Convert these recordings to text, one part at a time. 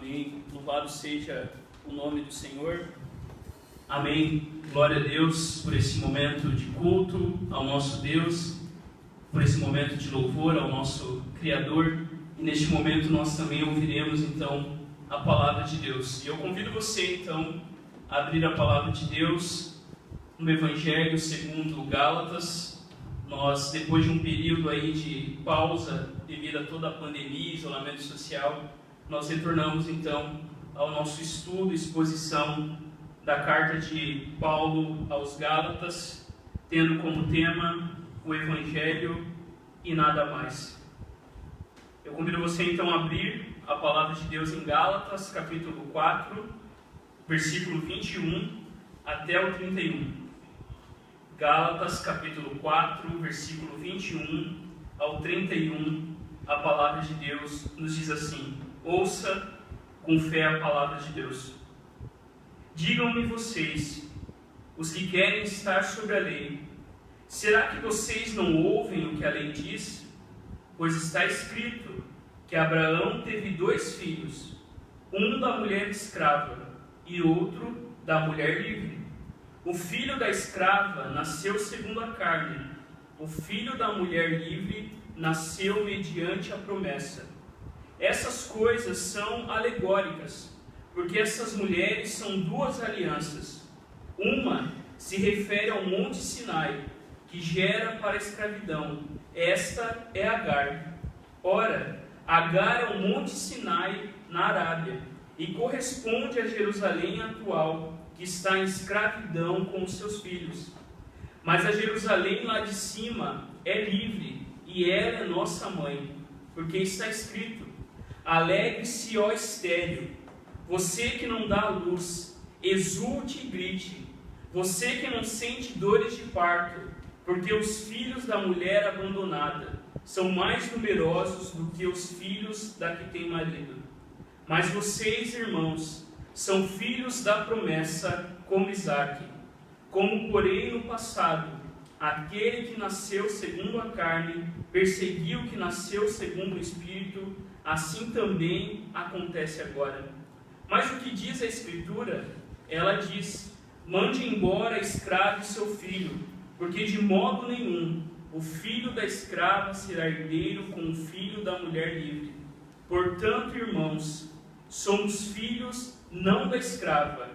Amém. Louvado seja o nome do Senhor. Amém. Glória a Deus por esse momento de culto ao nosso Deus, por esse momento de louvor ao nosso Criador. E neste momento nós também ouviremos então a palavra de Deus. E eu convido você então a abrir a palavra de Deus no Evangelho segundo Gálatas. Nós, depois de um período aí de pausa devido a toda a pandemia, isolamento social, nós retornamos então ao nosso estudo, exposição da carta de Paulo aos Gálatas, tendo como tema o Evangelho e nada mais. Eu convido você então a abrir a palavra de Deus em Gálatas, capítulo 4, versículo 21 até o 31. Gálatas, capítulo 4, versículo 21 ao 31, a palavra de Deus nos diz assim: ouça com fé a palavra de Deus. Digam-me vocês, os que querem estar sobre a lei, será que vocês não ouvem o que a lei diz? Pois está escrito que Abraão teve 2 filhos, um da mulher escrava e outro da mulher livre. O filho da escrava nasceu segundo a carne, o filho da mulher livre nasceu mediante a promessa. Essas coisas são alegóricas, porque essas mulheres são 2 alianças. Uma se refere ao monte Sinai, que gera para a escravidão. Esta é Agar. Ora, Agar é o monte Sinai na Arábia, e corresponde a Jerusalém atual, que está em escravidão com os seus filhos. Mas a Jerusalém lá de cima é livre, e ela é nossa mãe, porque está escrito: alegre-se, ó estéril, você que não dá à luz, exulte e grite, você que não sente dores de parto, porque os filhos da mulher abandonada são mais numerosos do que os filhos da que tem marido. Mas vocês, irmãos, são filhos da promessa como Isaque. Como, porém, no passado, aquele que nasceu segundo a carne perseguiu o que nasceu segundo o Espírito, assim também acontece agora. Mas o que diz a Escritura? Ela diz: mande embora a escrava e seu filho, porque de modo nenhum o filho da escrava será herdeiro com o filho da mulher livre. Portanto, irmãos, somos filhos não da escrava,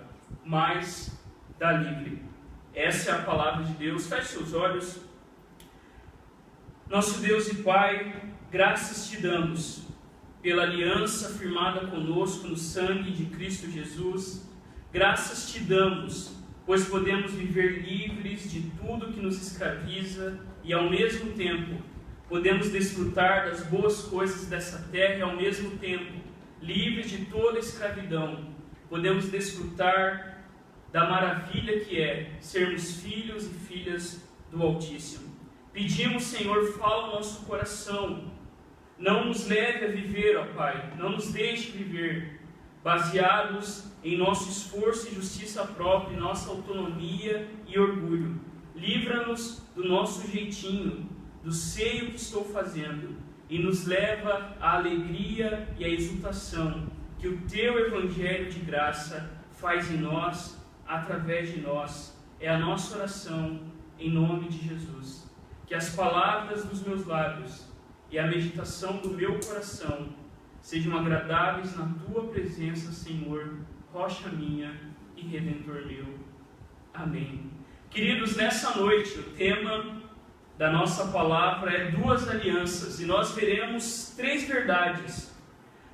mas da livre. Essa é a palavra de Deus. Feche seus olhos. Nosso Deus e Pai, graças te damos pela aliança firmada conosco no sangue de Cristo Jesus. Graças te damos, pois podemos viver livres de tudo que nos escraviza e, ao mesmo tempo, podemos desfrutar das boas coisas dessa terra e, ao mesmo tempo, livres de toda escravidão, podemos desfrutar da maravilha que é sermos filhos e filhas do Altíssimo. Pedimos, Senhor, fala o nosso coração. Não nos leve a viver, ó Pai, não nos deixe viver baseados em nosso esforço e justiça própria, em nossa autonomia e orgulho. Livra-nos do nosso jeitinho, do sei o que estou fazendo, e nos leva à alegria e à exultação que o Teu Evangelho de graça faz em nós, através de nós. É a nossa oração, em nome de Jesus. Que as palavras dos meus lábios e a meditação do meu coração sejam agradáveis na Tua presença, Senhor, rocha minha e redentor meu. Amém. Queridos, nessa noite o tema da nossa palavra é 2 alianças, e nós veremos 3 verdades.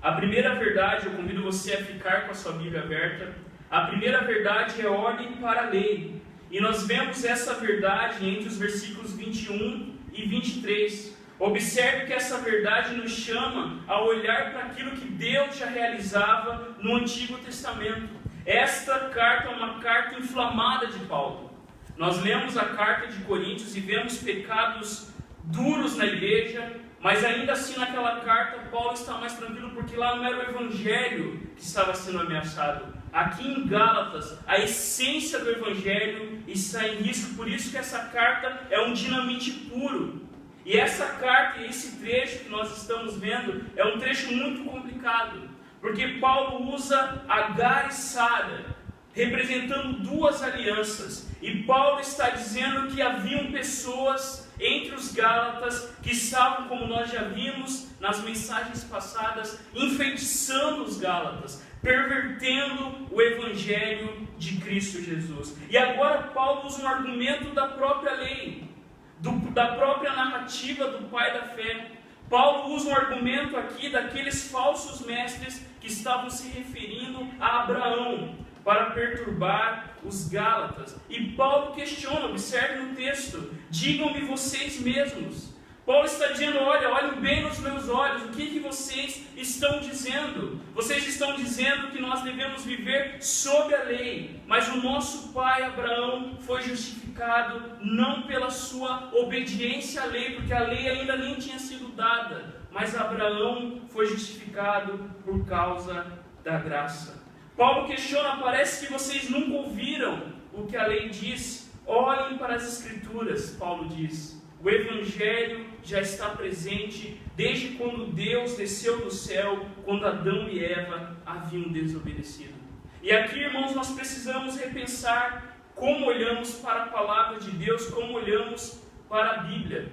A primeira verdade, eu convido você a ficar com a sua Bíblia aberta. A primeira verdade é olhe para a lei, e nós vemos essa verdade entre os versículos 21 e 23. Observe que essa verdade nos chama a olhar para aquilo que Deus já realizava no Antigo Testamento. Esta carta é uma carta inflamada de Paulo. Nós lemos a carta de Coríntios e vemos pecados duros na igreja, mas ainda assim naquela carta Paulo está mais tranquilo, porque lá não era o Evangelho que estava sendo ameaçado. Aqui em Gálatas, a essência do Evangelho está em risco, por isso que essa carta é um dinamite puro. E essa carta e esse trecho que nós estamos vendo é um trecho muito complicado, Porque Paulo usa Agar e Sara, representando duas alianças. E Paulo está dizendo que haviam pessoas entre os Gálatas que estavam, como nós já vimos nas mensagens passadas, enfeitiçando os Gálatas, pervertendo o Evangelho de Cristo Jesus. E agora Paulo usa um argumento da própria lei, da própria narrativa do pai da fé. Paulo usa um argumento aqui daqueles falsos mestres que estavam se referindo a Abraão para perturbar os Gálatas. E Paulo questiona, observe no texto: digam-me vocês mesmos. Paulo está dizendo: olhem bem nos meus olhos, o que vocês estão dizendo? Vocês estão dizendo que nós devemos viver sob a lei, mas o nosso pai Abraão foi justificado não pela sua obediência à lei, porque a lei ainda nem tinha sido dada, mas Abraão foi justificado por causa da graça. Paulo questiona: parece que vocês nunca ouviram o que a lei diz. Olhem para as Escrituras, Paulo diz. O Evangelho já está presente desde quando Deus desceu do céu, quando Adão e Eva haviam desobedecido. E aqui, irmãos, nós precisamos repensar como olhamos para a palavra de Deus, como olhamos para a Bíblia.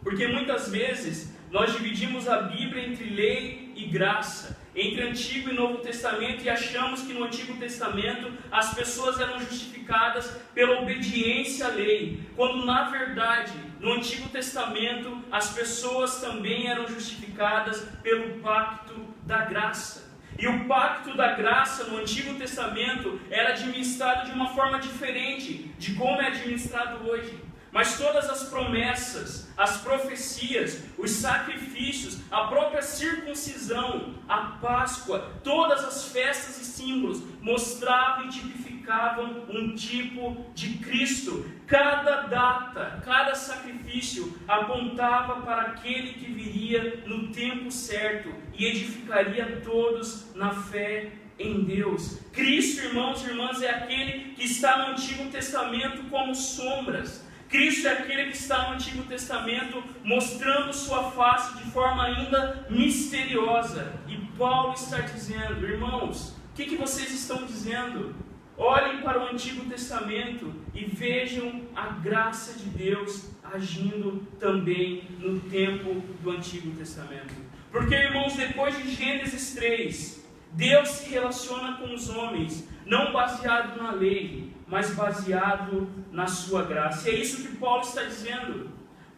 Porque muitas vezes nós dividimos a Bíblia entre lei e graça, entre Antigo e Novo Testamento, e achamos que no Antigo Testamento as pessoas eram justificadas pela obediência à lei, quando na verdade no Antigo Testamento as pessoas também eram justificadas pelo pacto da graça. E o pacto da graça no Antigo Testamento era administrado de uma forma diferente de como é administrado hoje. Mas todas as promessas, as profecias, os sacrifícios, a própria circuncisão, a Páscoa, todas as festas e símbolos mostravam e tipificavam um tipo de Cristo. Cada data, cada sacrifício apontava para aquele que viria no tempo certo e edificaria todos na fé em Deus. Cristo, irmãos e irmãs, é aquele que está no Antigo Testamento como sombras. Cristo é aquele que está no Antigo Testamento mostrando sua face de forma ainda misteriosa. E Paulo está dizendo: irmãos, o que vocês estão dizendo? Olhem para o Antigo Testamento e vejam a graça de Deus agindo também no tempo do Antigo Testamento. Porque, irmãos, depois de Gênesis 3, Deus se relaciona com os homens, não baseado na lei, mas baseado na sua graça. E é isso que Paulo está dizendo.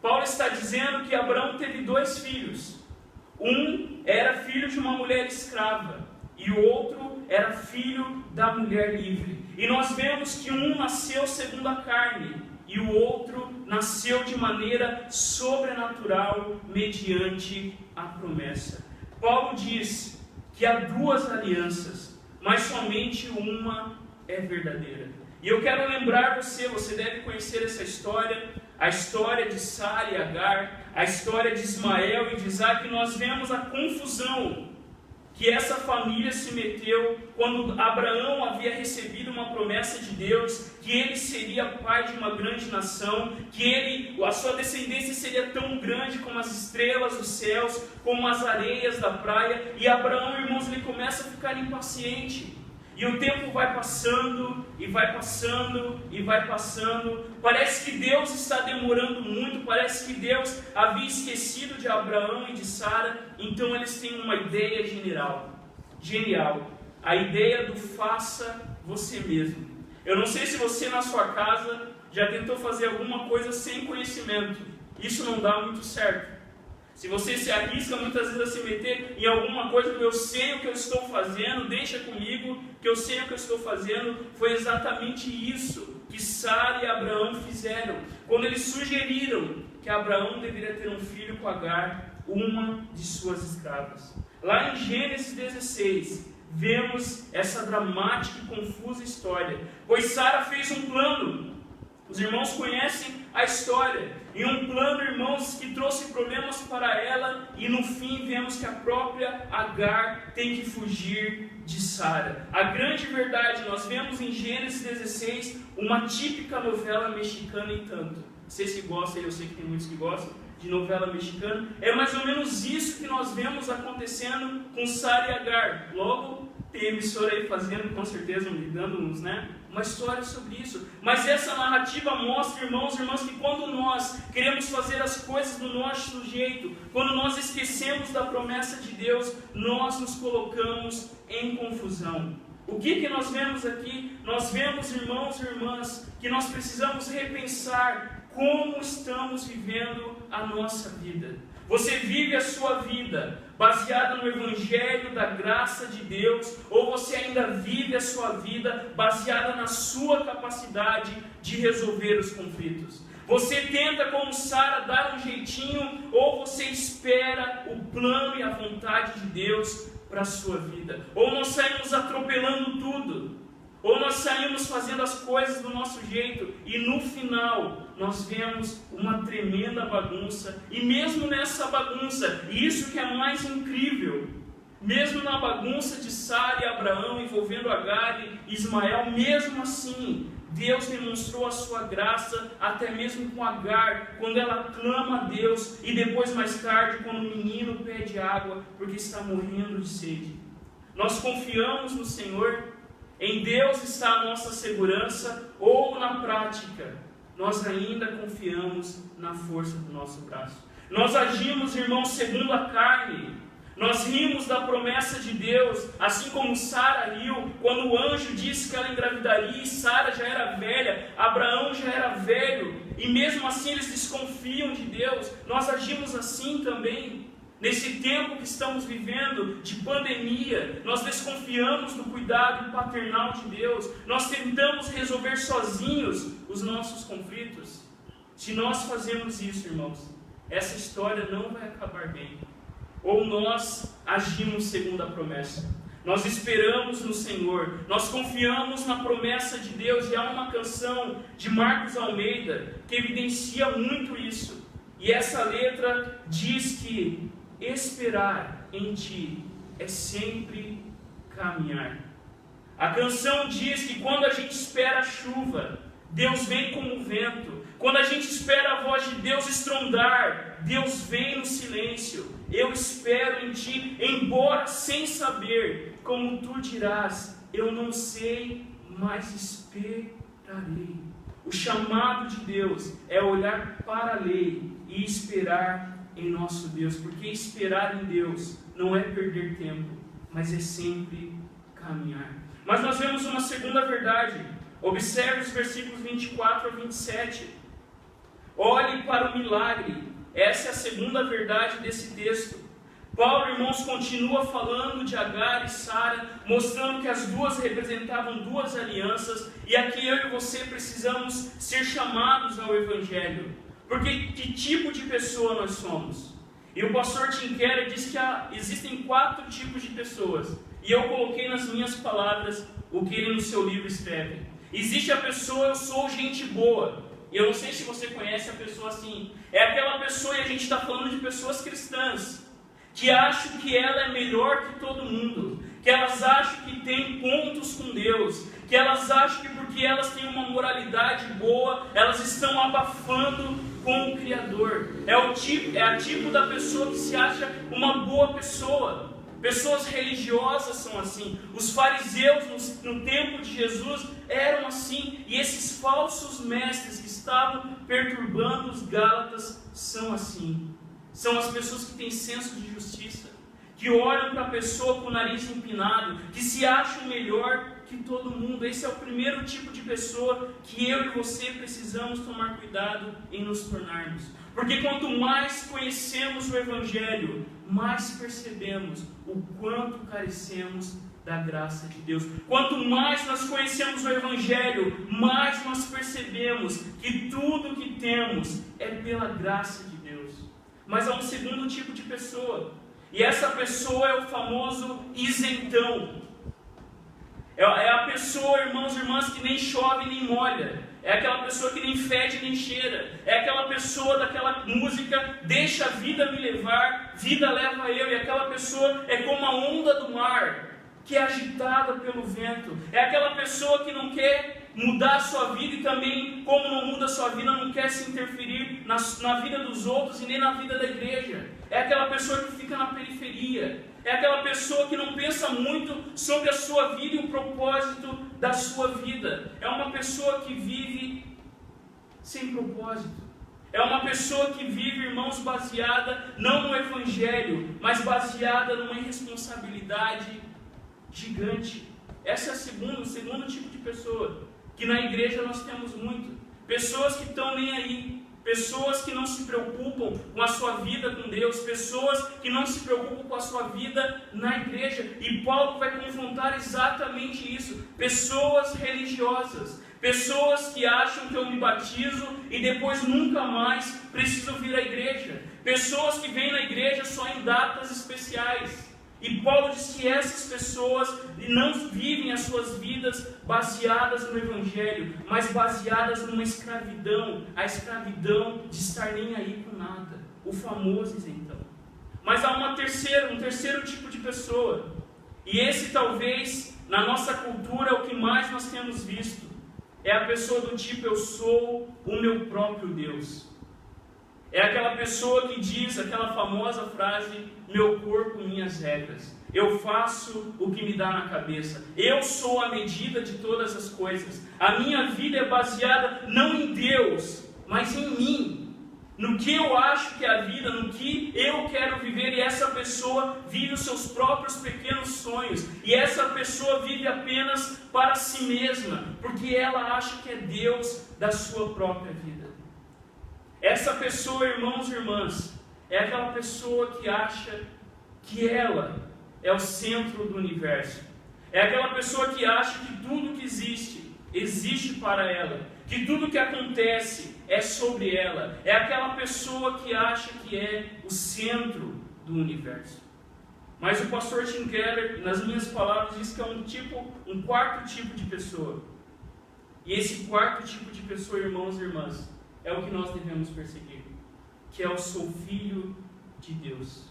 Paulo está dizendo que Abraão teve dois filhos. Um era filho de uma mulher escrava e o outro era filho da mulher livre. E nós vemos que um nasceu segundo a carne e o outro nasceu de maneira sobrenatural mediante a promessa. Paulo diz que há duas alianças, mas somente uma é verdadeira. E eu quero lembrar você deve conhecer essa história, a história de Sara e Agar, a história de Ismael e de Isaac. Nós vemos a confusão que essa família se meteu quando Abraão havia recebido uma promessa de Deus, que ele seria pai de uma grande nação, que a sua descendência seria tão grande como as estrelas dos céus, como as areias da praia. E Abraão, irmãos, ele começa a ficar impaciente. E o tempo vai passando, e vai passando, e vai passando. Parece que Deus está demorando muito, parece que Deus havia esquecido de Abraão e de Sara. Então eles têm uma ideia genial. A ideia do faça você mesmo. Eu não sei se você na sua casa já tentou fazer alguma coisa sem conhecimento. Isso não dá muito certo. Se você se arrisca muitas vezes a se meter em alguma coisa que eu sei o que eu estou fazendo, deixa comigo que eu sei o que eu estou fazendo. Foi exatamente isso que Sara e Abraão fizeram, quando eles sugeriram que Abraão deveria ter um filho com Agar, uma de suas escravas. Lá em Gênesis 16, vemos essa dramática e confusa história, pois Sara fez um plano. Os irmãos conhecem a história. E um plano, irmãos, que trouxe problemas para ela. E no fim vemos que a própria Agar tem que fugir de Sara. A grande verdade, nós vemos em Gênesis 16 uma típica novela mexicana e tanto. Vocês que gostam, eu sei que tem muitos que gostam. de novela mexicana. É mais ou menos isso que nós vemos acontecendo com Sara e Agar. Logo, tem emissora aí fazendo, com certeza, ligando-nos, né? Uma história sobre isso. Mas essa narrativa mostra, irmãos e irmãs, que quando nós queremos fazer as coisas do nosso jeito, quando nós esquecemos da promessa de Deus, nós nos colocamos em confusão. O que nós vemos aqui? Nós vemos, irmãos e irmãs, que nós precisamos repensar como estamos vivendo a nossa vida. Você vive a sua vida baseada no Evangelho da graça de Deus, ou você ainda vive a sua vida baseada na sua capacidade de resolver os conflitos? Você tenta, como Sara, dar um jeitinho, ou você espera o plano e a vontade de Deus para a sua vida? Ou nós saímos atropelando tudo, ou nós saímos fazendo as coisas do nosso jeito, e no final nós vemos uma tremenda bagunça. E mesmo nessa bagunça, e isso que é mais incrível, mesmo na bagunça de Sara e Abraão envolvendo Agar e Ismael, mesmo assim Deus demonstrou a sua graça até mesmo com Agar, quando ela clama a Deus, e depois mais tarde quando o menino pede água porque está morrendo de sede. Nós confiamos no Senhor, em Deus está a nossa segurança, ou na prática nós ainda confiamos na força do nosso braço? Nós agimos, irmãos, segundo a carne. Nós rimos da promessa de Deus, assim como Sara riu, quando o anjo disse que ela engravidaria, e Sara já era velha, Abraão já era velho, e mesmo assim eles desconfiam de Deus. Nós agimos assim também. Nesse tempo que estamos vivendo de pandemia, nós desconfiamos do cuidado paternal de Deus. Nós tentamos resolver sozinhos os nossos conflitos. Se nós fazemos isso, irmãos, essa história não vai acabar bem. Ou nós agimos segundo a promessa. Nós esperamos no Senhor, nós confiamos na promessa de Deus. E há uma canção de Marcos Almeida que evidencia muito isso. E essa letra diz que esperar em Ti é sempre caminhar. A canção diz que quando a gente espera a chuva, Deus vem como um vento. Quando a gente espera a voz de Deus estrondar, Deus vem no silêncio. Eu espero em Ti, embora sem saber, como Tu dirás, eu não sei, mas esperarei. O chamado de Deus é olhar para a lei e esperar em nosso Deus, porque esperar em Deus não é perder tempo, mas é sempre caminhar. Mas nós vemos uma segunda verdade. Observe os versículos 24 a 27. Olhe para o milagre. Essa é a segunda verdade desse texto. Paulo, irmãos, continua falando de Agar e Sara, mostrando que as duas representavam duas alianças, e aqui eu e você precisamos ser chamados ao Evangelho. Porque que tipo de pessoa nós somos? E o pastor Tim Keller diz que existem 4 tipos de pessoas. E eu coloquei nas minhas palavras o que ele no seu livro escreve. Existe a pessoa, eu sou gente boa. Eu não sei se você conhece a pessoa assim. É aquela pessoa, e a gente está falando de pessoas cristãs, que acham que ela é melhor que todo mundo, que elas acham que tem pontos com Deus, que elas acham que porque elas têm uma moralidade boa, elas estão abafando com o Criador. É a tipo da pessoa que se acha uma boa pessoa. Pessoas religiosas são assim. Os fariseus no tempo de Jesus eram assim. E esses falsos mestres que estavam perturbando os gálatas são assim. São as pessoas que têm senso de justiça, que olham para a pessoa com o nariz empinado, que se acham melhor que todo mundo. Esse é o primeiro tipo de pessoa que eu e você precisamos tomar cuidado em nos tornarmos. Porque quanto mais conhecemos o Evangelho, mais percebemos o quanto carecemos da graça de Deus. Quanto mais nós conhecemos o Evangelho, mais nós percebemos que tudo que temos é pela graça de Deus. Mas há um segundo tipo de pessoa, e essa pessoa é o famoso isentão. É a pessoa, irmãos e irmãs, que nem chove nem molha. É aquela pessoa que nem fede nem cheira. É aquela pessoa daquela música, deixa a vida me levar, vida leva eu. E aquela pessoa é como a onda do mar, que é agitada pelo vento. É aquela pessoa que não quer mudar a sua vida e também, como não muda a sua vida, não quer se interferir na vida dos outros e nem na vida da igreja. É aquela pessoa que fica na periferia. É aquela pessoa que não pensa muito sobre a sua vida e o propósito da sua vida. É uma pessoa que vive sem propósito. É uma pessoa que vive, irmãos, baseada não no Evangelho, mas baseada numa irresponsabilidade gigante. Esse é o segundo tipo de pessoa, que na igreja nós temos muito. Pessoas que estão nem aí, pessoas que não se preocupam com a sua vida com Deus, pessoas que não se preocupam com a sua vida na igreja. E Paulo vai confrontar exatamente isso. Pessoas religiosas, pessoas que acham que eu me batizo e depois nunca mais preciso vir à igreja. Pessoas que vêm na igreja só em datas especiais. E Paulo diz que essas pessoas não vivem as suas vidas baseadas no Evangelho, mas baseadas numa escravidão, a escravidão de estar nem aí com nada, o famoso isentão. Mas há um terceiro tipo de pessoa, e esse talvez na nossa cultura é o que mais nós temos visto. É a pessoa do tipo, eu sou o meu próprio Deus. É aquela pessoa que diz aquela famosa frase, meu corpo, minhas regras. Eu faço o que me dá na cabeça. Eu sou a medida de todas as coisas. A minha vida é baseada não em Deus, mas em mim. No que eu acho que é a vida, no que eu quero viver. E essa pessoa vive os seus próprios pequenos sonhos. E essa pessoa vive apenas para si mesma, porque ela acha que é Deus da sua própria vida. Essa pessoa, irmãos e irmãs, é aquela pessoa que acha que ela é o centro do universo. É aquela pessoa que acha que tudo que existe para ela, que tudo que acontece é sobre ela. É aquela pessoa que acha que é o centro do universo. Mas o pastor Tim Keller, nas minhas palavras, diz que é um quarto tipo de pessoa. E esse quarto tipo de pessoa, irmãos e irmãs, é o que nós devemos perseguir, que é o sou filho de Deus.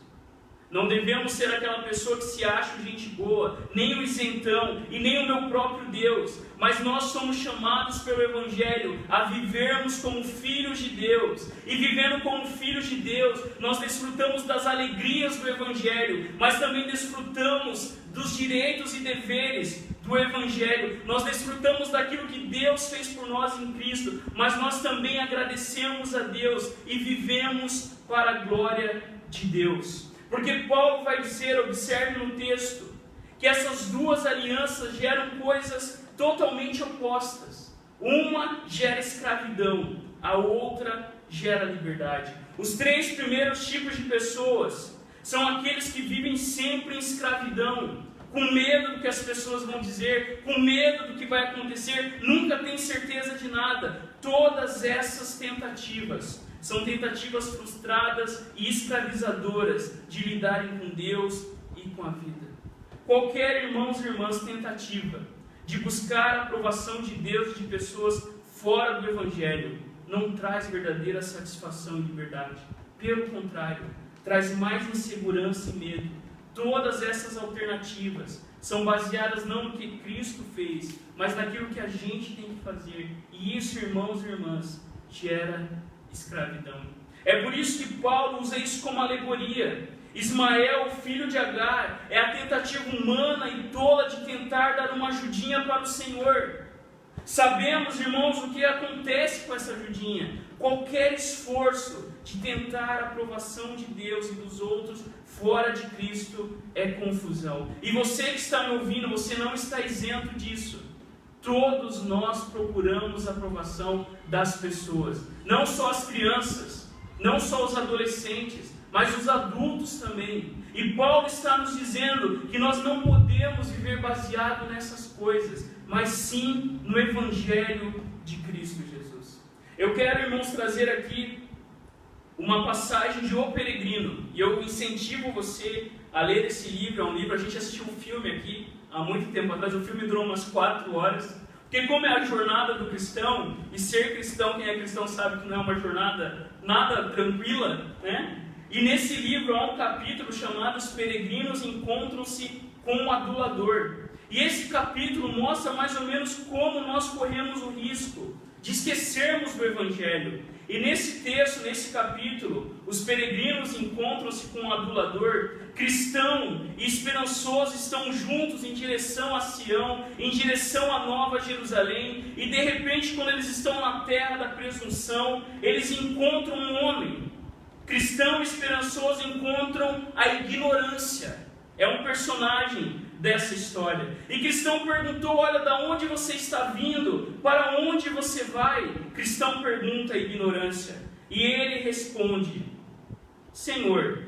Não devemos ser aquela pessoa que se acha gente boa, nem o isentão e nem o meu próprio Deus, mas nós somos chamados pelo Evangelho a vivermos como filhos de Deus. E vivendo como filhos de Deus, nós desfrutamos das alegrias do Evangelho, mas também desfrutamos dos direitos e deveres do Evangelho. Nós desfrutamos daquilo que Deus fez por nós em Cristo, mas nós também agradecemos a Deus e vivemos para a glória de Deus. Porque Paulo vai dizer, observe no texto, que essas duas alianças geram coisas totalmente opostas. Uma gera escravidão, a outra gera liberdade. Os três primeiros tipos de pessoas são aqueles que vivem sempre em escravidão, com medo do que as pessoas vão dizer, com medo do que vai acontecer, nunca tem certeza de nada. Todas essas tentativas são tentativas frustradas e escravizadoras de lidarem com Deus e com a vida. Qualquer, irmãos e irmãs, tentativa de buscar a aprovação de Deus de pessoas fora do Evangelho não traz verdadeira satisfação e liberdade. Pelo contrário, traz mais insegurança e medo. Todas essas alternativas são baseadas não no que Cristo fez, mas naquilo que a gente tem que fazer. E isso, irmãos e irmãs, gera escravidão. É por isso que Paulo usa isso como alegoria. Ismael, filho de Agar, é a tentativa humana e tola de tentar dar uma ajudinha para o Senhor. Sabemos, irmãos, o que acontece com essa ajudinha. Qualquer esforço de tentar a aprovação de Deus e dos outros fora de Cristo é confusão. E você que está me ouvindo, você não está isento disso. Todos nós procuramos a aprovação das pessoas. Não só as crianças, não só os adolescentes, mas os adultos também. E Paulo está nos dizendo que nós não podemos viver baseado nessas coisas, mas sim no Evangelho de Cristo Jesus. Eu quero, irmãos, trazer aqui uma passagem de O Peregrino. E eu incentivo você a ler esse livro. É um livro, a gente assistiu um filme aqui há muito tempo atrás. O filme durou umas 4 horas. Porque como é a jornada do cristão, e ser cristão, quem é cristão sabe que não é uma jornada nada tranquila, né? E nesse livro há um capítulo chamado Os Peregrinos Encontram-se com o Adulador. E esse capítulo mostra mais ou menos como nós corremos o risco de esquecermos do Evangelho. E nesse texto, nesse capítulo, os peregrinos encontram-se com um adulador. Cristão e esperançoso estão juntos em direção a Sião, em direção à Nova Jerusalém, e de repente, quando eles estão na terra da presunção, eles encontram um homem. Cristão e esperançoso encontram a ignorância. É um personagem dessa história. E Cristão perguntou: olha, da onde você está vindo? Para onde você vai? Cristão pergunta a ignorância. E ele responde: Senhor,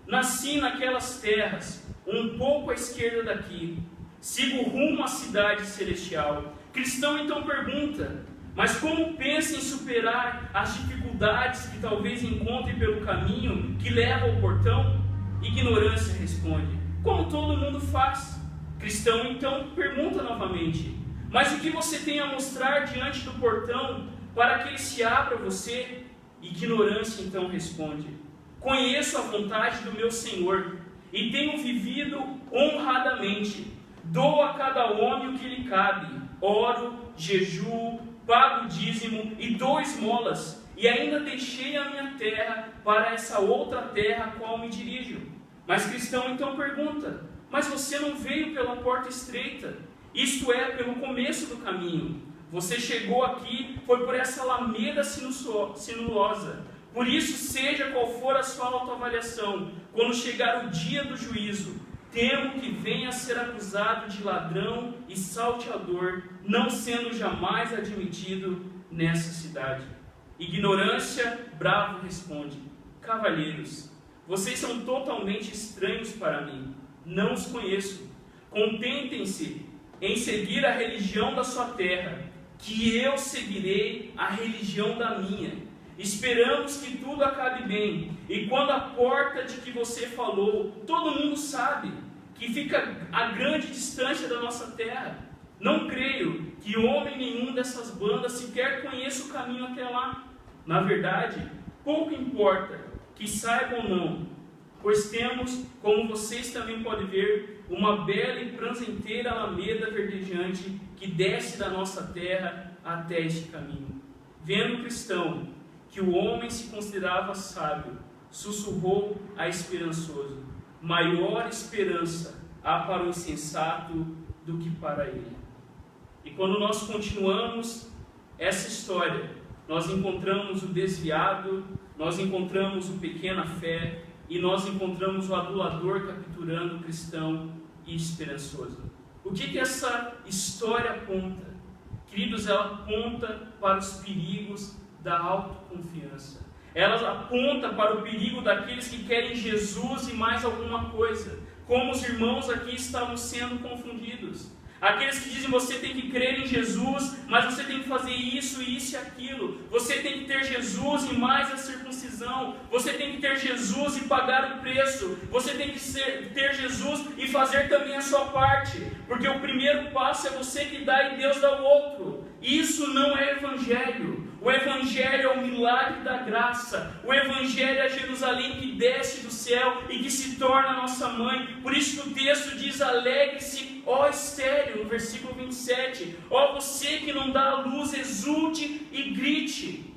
nasci naquelas terras, um pouco à esquerda daqui. Sigo rumo à cidade celestial. Cristão então pergunta: mas como pensa em superar as dificuldades que talvez encontre pelo caminho que leva ao portão? Ignorância responde: como todo mundo faz. Cristão então pergunta novamente: mas o que você tem a mostrar diante do portão para que ele se abra a você? Ignorância então responde: conheço a vontade do meu Senhor e tenho vivido honradamente. Dou a cada homem o que lhe cabe. Oro, jejuo, pago dízimo e dou esmolas. E ainda deixei a minha terra para essa outra terra a qual me dirijo. Mas Cristão então pergunta: mas você não veio pela porta estreita, isto é, pelo começo do caminho. Você chegou aqui, foi por essa alameda sinuosa. Por isso, seja qual for a sua autoavaliação, quando chegar o dia do juízo, temo que venha a ser acusado de ladrão e salteador, não sendo jamais admitido nessa cidade. Ignorância, bravo responde: cavalheiros, vocês são totalmente estranhos para mim. Não os conheço. Contentem-se em seguir a religião da sua terra, que eu seguirei a religião da minha. Esperamos que tudo acabe bem. E quando a porta de que você falou, todo mundo sabe que fica a grande distância da nossa terra. Não creio que homem nenhum dessas bandas sequer conheça o caminho até lá. Na verdade, pouco importa que saiba ou não, pois temos, como vocês também podem ver, uma bela e prazenteira alameda verdejante que desce da nossa terra até este caminho. Vendo o cristão que o homem se considerava sábio, sussurrou a esperançoso: maior esperança há para o insensato do que para ele. E quando nós continuamos essa história, nós encontramos o desviado, nós encontramos o pequena fé, e nós encontramos o adulador capturando o cristão e esperançoso. O que essa história aponta? Queridos, ela aponta para os perigos da autoconfiança. Ela aponta para o perigo daqueles que querem Jesus e mais alguma coisa. Como os irmãos aqui estavam sendo confundidos. Aqueles que dizem: você tem que crer em Jesus, mas você tem que fazer isso, isso e aquilo. Você tem que ter Jesus e mais a circuncisão. Você tem que ter Jesus e pagar o preço. Você tem que ter Jesus e fazer também a sua parte. Porque o primeiro passo é você que dá e Deus dá o outro. Isso não é evangelho. O evangelho é o milagre da graça. O evangelho é a Jerusalém que desce do céu e que se torna nossa mãe. Por isso que o texto diz: alegre-se, ó estéril, no versículo 27. Ó você que não dá a luz, exulte e grite.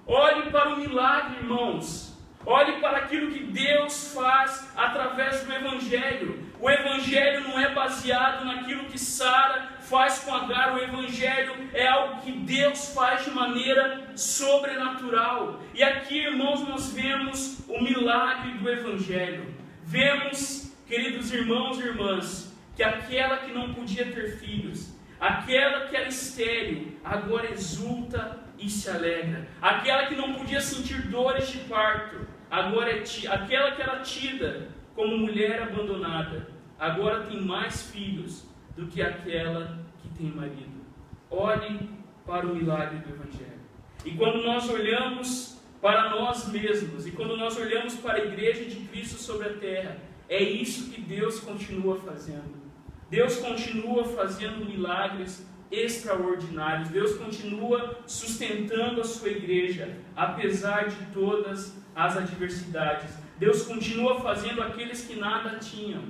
Olhe para o milagre, irmãos. Olhe para aquilo que Deus faz através do evangelho. O evangelho não é baseado naquilo que Sara faz com Agar. O evangelho é algo que Deus faz de maneira sobrenatural. E aqui, irmãos, nós vemos o milagre do evangelho. Vemos, queridos irmãos e irmãs, que aquela que não podia ter filhos, aquela que era estéril, agora exulta e se alegra. Aquela que não podia sentir dores de parto, agora aquela que era tida como mulher abandonada, agora tem mais filhos do que aquela que tem marido. Olhe para o milagre do evangelho. E quando nós olhamos para nós mesmos, e quando nós olhamos para a igreja de Cristo sobre a terra, é isso que Deus continua fazendo. Deus continua fazendo milagres extraordinários. Deus continua sustentando a sua igreja, apesar de todas as adversidades. Deus continua fazendo aqueles que nada tinham,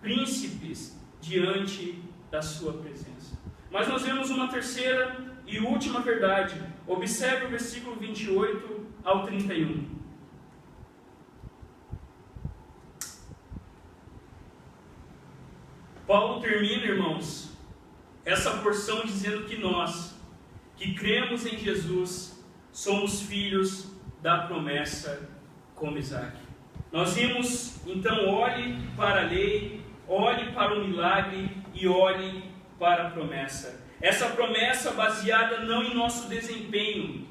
príncipes diante da sua presença. Mas nós vemos uma terceira e última verdade. Observe o versículo 28 ao 31. Paulo termina, irmãos, essa porção dizendo que nós, que cremos em Jesus, somos filhos da promessa como Isaac. Nós vimos, então, olhe para a lei, olhe para o milagre e olhe para a promessa. Essa promessa baseada não em nosso desempenho,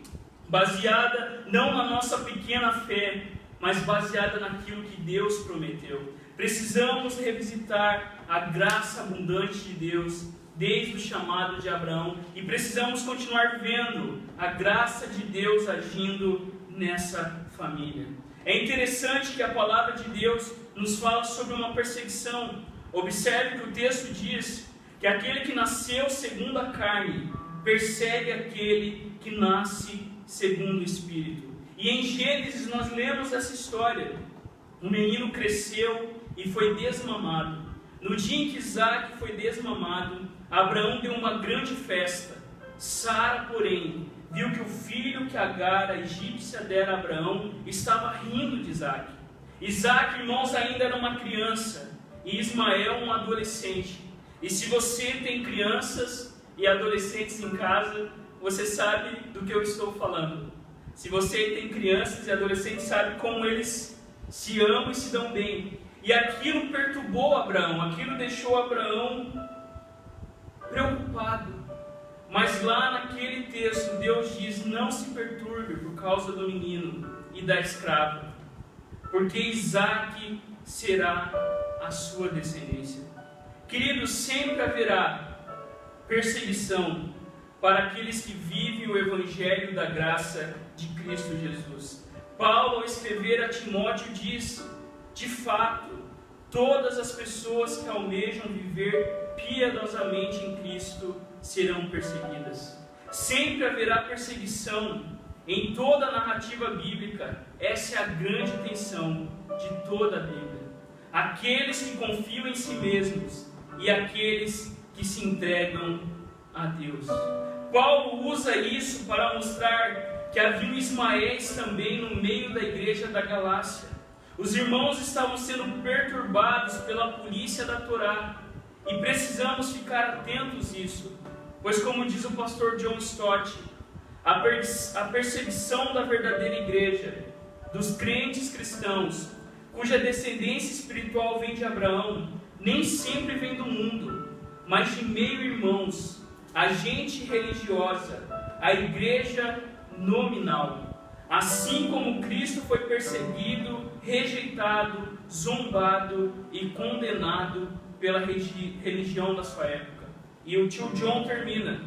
baseada não na nossa pequena fé, mas baseada naquilo que Deus prometeu. Precisamos revisitar a graça abundante de Deus desde o chamado de Abraão e precisamos continuar vendo a graça de Deus agindo nessa família. É interessante que a palavra de Deus nos fala sobre uma perseguição. Observe que o texto diz que aquele que nasceu segundo a carne persegue aquele que nasce segundo o Espírito. E em Gênesis nós lemos essa história. Um menino cresceu e foi desmamado. No dia em que Isaac foi desmamado, Abraão deu uma grande festa. Sara, porém, viu que o filho que Agar, a egípcia, dera a Abraão, estava rindo de Isaac. Isaac, irmãos, ainda era uma criança e Ismael um adolescente. E se você tem crianças e adolescentes em casa, você sabe do que eu estou falando. Se você tem crianças e adolescentes, sabe como eles se amam e se dão bem. E aquilo perturbou Abraão, aquilo deixou Abraão preocupado. Mas lá naquele texto, Deus diz: não se perturbe por causa do menino e da escrava, porque Isaac será a sua descendência. Queridos, sempre haverá perseguição para aqueles que vivem o evangelho da graça de Cristo Jesus. Paulo, ao escrever a Timóteo, diz: de fato, todas as pessoas que almejam viver piedosamente em Cristo serão perseguidas. Sempre haverá perseguição em toda a narrativa bíblica. Essa é a grande tensão de toda a Bíblia. Aqueles que confiam em si mesmos e aqueles que se entregam a Deus. Paulo usa isso para mostrar que havia Ismaéis também no meio da igreja da Galácia. Os irmãos estavam sendo perturbados pela polícia da Torá e precisamos ficar atentos a isso, pois, como diz o pastor John Stott, a perseguição da verdadeira igreja, dos crentes cristãos, cuja descendência espiritual vem de Abraão, nem sempre vem do mundo, mas de meio-irmãos, a gente religiosa, a igreja nominal. Assim como Cristo foi perseguido, rejeitado, zombado e condenado pela religião da sua época. E o tio John termina: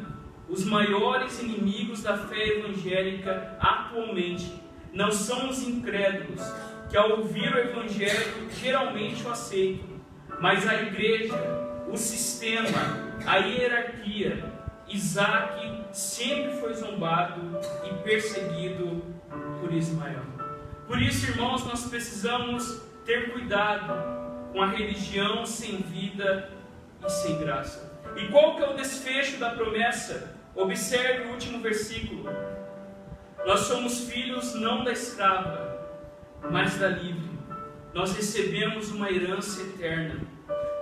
os maiores inimigos da fé evangélica atualmente não são os incrédulos, que ao ouvir o evangelho geralmente o aceitam, mas a igreja, o sistema, a hierarquia. Isaac sempre foi zombado e perseguido por Ismael. Por isso, irmãos, nós precisamos ter cuidado com a religião sem vida e sem graça. E qual que é o desfecho da promessa? Observe o último versículo. Nós somos filhos não da escrava, mas da livre. Nós recebemos uma herança eterna.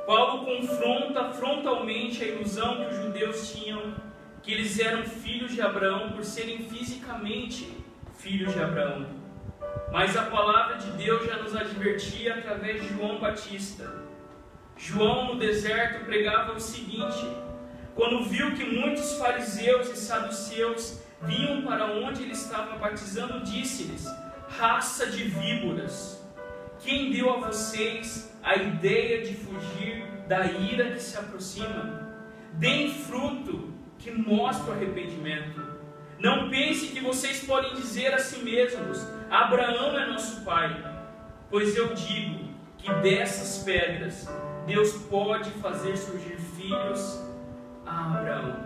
Paulo confronta frontalmente a ilusão que os judeus tinham, que eles eram filhos de Abraão por serem fisicamente filhos de Abraão. Mas a palavra de Deus já nos advertia através de João Batista. João no deserto pregava o seguinte: quando viu que muitos fariseus e saduceus vinham para onde ele estava batizando, disse-lhes: raça de víboras, quem deu a vocês a ideia de fugir da ira que se aproxima? Deem fruto que mostre o arrependimento. Não pense que vocês podem dizer a si mesmos: Abraão é nosso pai. Pois eu digo que dessas pedras Deus pode fazer surgir filhos a Abraão.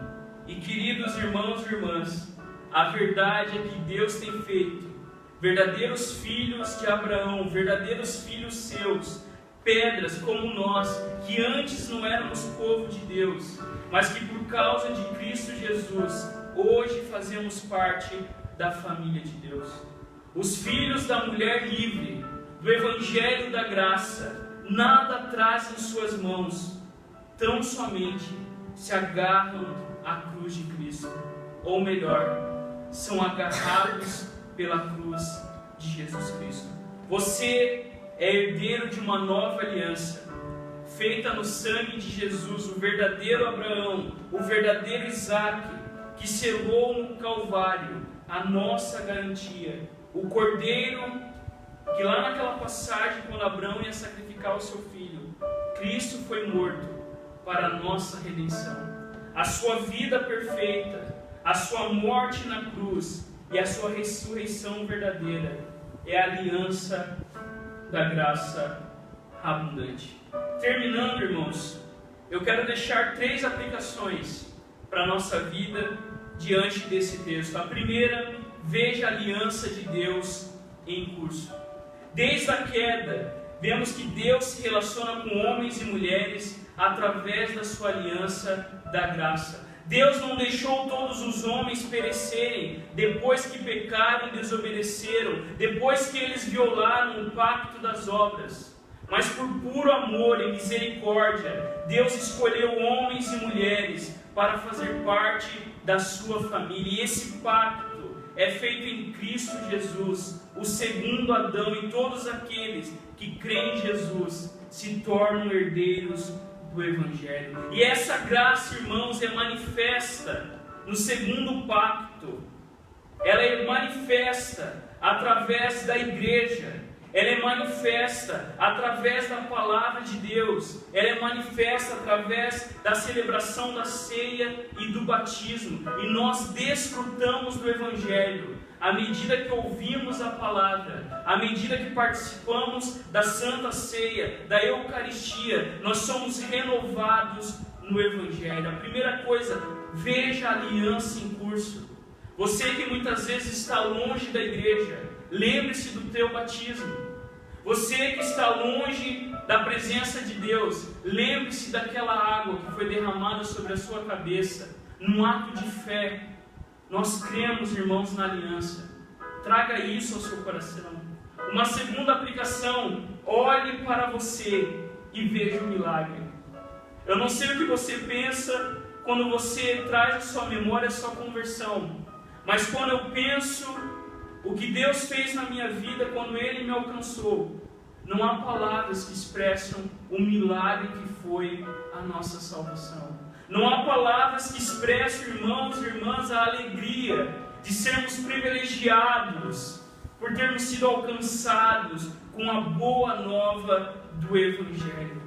E queridos irmãos e irmãs, a verdade é que Deus tem feito verdadeiros filhos de Abraão, verdadeiros filhos seus, pedras como nós, que antes não éramos povo de Deus, mas que por causa de Cristo Jesus, hoje fazemos parte da família de Deus. Os filhos da mulher livre, do Evangelho da graça, nada trazem em suas mãos, tão somente se agarram à cruz de Cristo, ou melhor, são agarrados pela cruz de Jesus Cristo. Você é herdeiro de uma nova aliança, feita no sangue de Jesus, o verdadeiro Abraão, o verdadeiro Isaac, que selou no Calvário a nossa garantia. O Cordeiro, que lá naquela passagem, quando Abraão ia sacrificar o seu filho, Cristo foi morto para a nossa redenção. A sua vida perfeita, a sua morte na cruz e a sua ressurreição verdadeira é a aliança da graça abundante. Terminando, irmãos, eu quero deixar 3 aplicações para a nossa vida diante desse texto. A primeira, veja a aliança de Deus em curso. Desde a queda, vemos que Deus se relaciona com homens e mulheres através da sua aliança da graça. Deus não deixou todos os homens perecerem depois que pecaram e desobedeceram, depois que eles violaram o pacto das obras. Mas por puro amor e misericórdia, Deus escolheu homens e mulheres para fazer parte da sua família. E esse pacto é feito em Cristo Jesus, o segundo Adão, e todos aqueles que creem em Jesus se tornam herdeiros do Evangelho. E essa graça, irmãos, é manifesta no segundo pacto. Ela é manifesta através da igreja. Ela é manifesta através da palavra de Deus. Ela é manifesta através da celebração da ceia e do batismo. E nós desfrutamos do Evangelho à medida que ouvimos a palavra, à medida que participamos da Santa Ceia, da Eucaristia. Nós somos renovados no Evangelho. A primeira coisa, veja a aliança em curso. Você que muitas vezes está longe da igreja, lembre-se do teu batismo. Você que está longe da presença de Deus, lembre-se daquela água que foi derramada sobre a sua cabeça, num ato de fé. Nós cremos, irmãos, na aliança. Traga isso ao seu coração. Uma segunda aplicação, olhe para você e veja o milagre. Eu não sei o que você pensa quando você traz à sua memória a sua conversão, mas quando eu penso o que Deus fez na minha vida quando Ele me alcançou, não há palavras que expressam o milagre que foi a nossa salvação. Não há palavras que expressam, irmãos e irmãs, a alegria de sermos privilegiados por termos sido alcançados com a boa nova do Evangelho.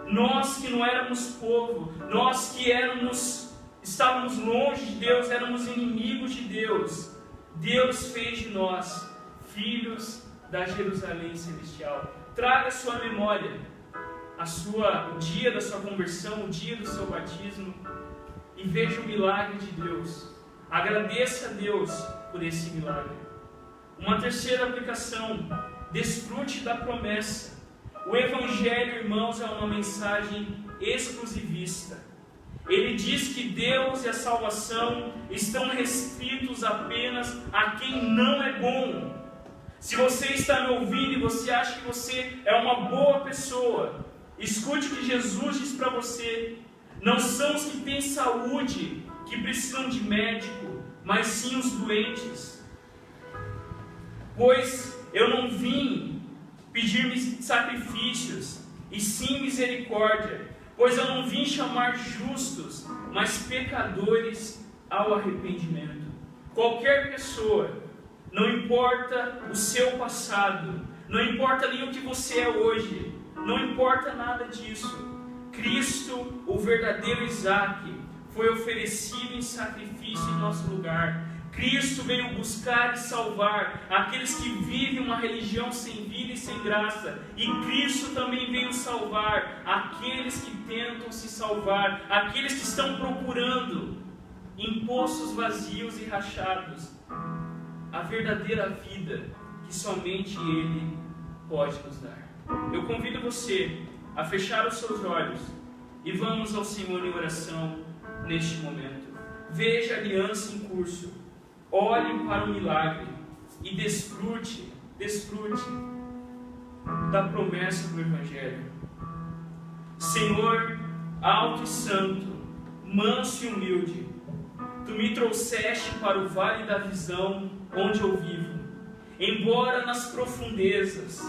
Nós que não éramos povo, nós que estávamos longe de Deus, éramos inimigos de Deus, Deus fez de nós filhos da Jerusalém Celestial. Traga à sua memória o dia da sua conversão, o dia do seu batismo, e veja o milagre de Deus. Agradeça a Deus por esse milagre. Uma terceira aplicação, desfrute da promessa. O Evangelho, irmãos, é uma mensagem exclusivista. Ele diz que Deus e a salvação estão restritos apenas a quem não é bom. Se você está me ouvindo e você acha que você é uma boa pessoa, escute o que Jesus diz para você. Não são os que têm saúde que precisam de médico, mas sim os doentes. Pois eu não vim pedir sacrifícios, e sim misericórdia. Pois eu não vim chamar justos, mas pecadores ao arrependimento. Qualquer pessoa, não importa o seu passado, não importa nem o que você é hoje, não importa nada disso. Cristo, o verdadeiro Isaac, foi oferecido em sacrifício em nosso lugar. Cristo veio buscar e salvar aqueles que vivem uma religião sem vida e sem graça. E Cristo também veio salvar aqueles que tentam se salvar, aqueles que estão procurando em poços vazios e rachados a verdadeira vida que somente Ele pode nos dar. Eu convido você a fechar os seus olhos e vamos ao Senhor em oração neste momento. Veja a aliança em curso, olhe para o milagre e desfrute da promessa do Evangelho. Senhor, alto e santo, manso e humilde, Tu me trouxeste para o vale da visão onde eu vivo. Embora nas profundezas,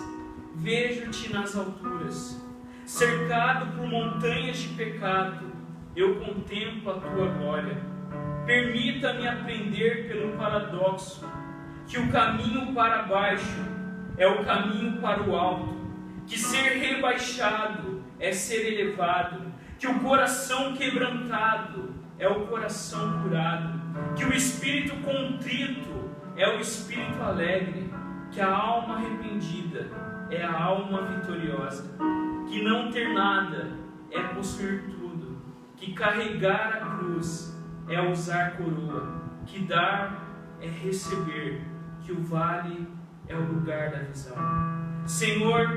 vejo-te nas alturas. Cercado por montanhas de pecado, eu contemplo a Tua glória. Permita-me aprender pelo paradoxo que o caminho para baixo é o caminho para o alto, que ser rebaixado é ser elevado, que o coração quebrantado é o coração curado, que o espírito contrito é o espírito alegre, que a alma arrependida é a alma vitoriosa, que não ter nada é possuir tudo, que carregar a cruz é usar coroa, que dar é receber, que o vale é o lugar da visão. Senhor,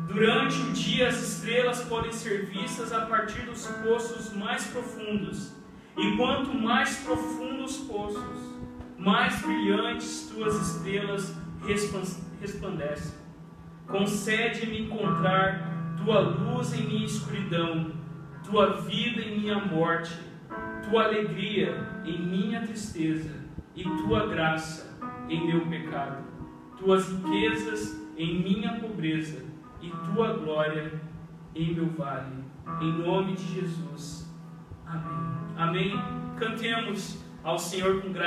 durante o dia as estrelas podem ser vistas a partir dos poços mais profundos, e quanto mais profundos os poços, mais brilhantes tuas estrelas resplandecem. Concede-me encontrar tua luz em minha escuridão, tua vida em minha morte, tua alegria em minha tristeza e tua graça em meu pecado, tuas riquezas em minha pobreza e tua glória em meu vale. Em nome de Jesus. Amém. Amém. Cantemos ao Senhor com graça.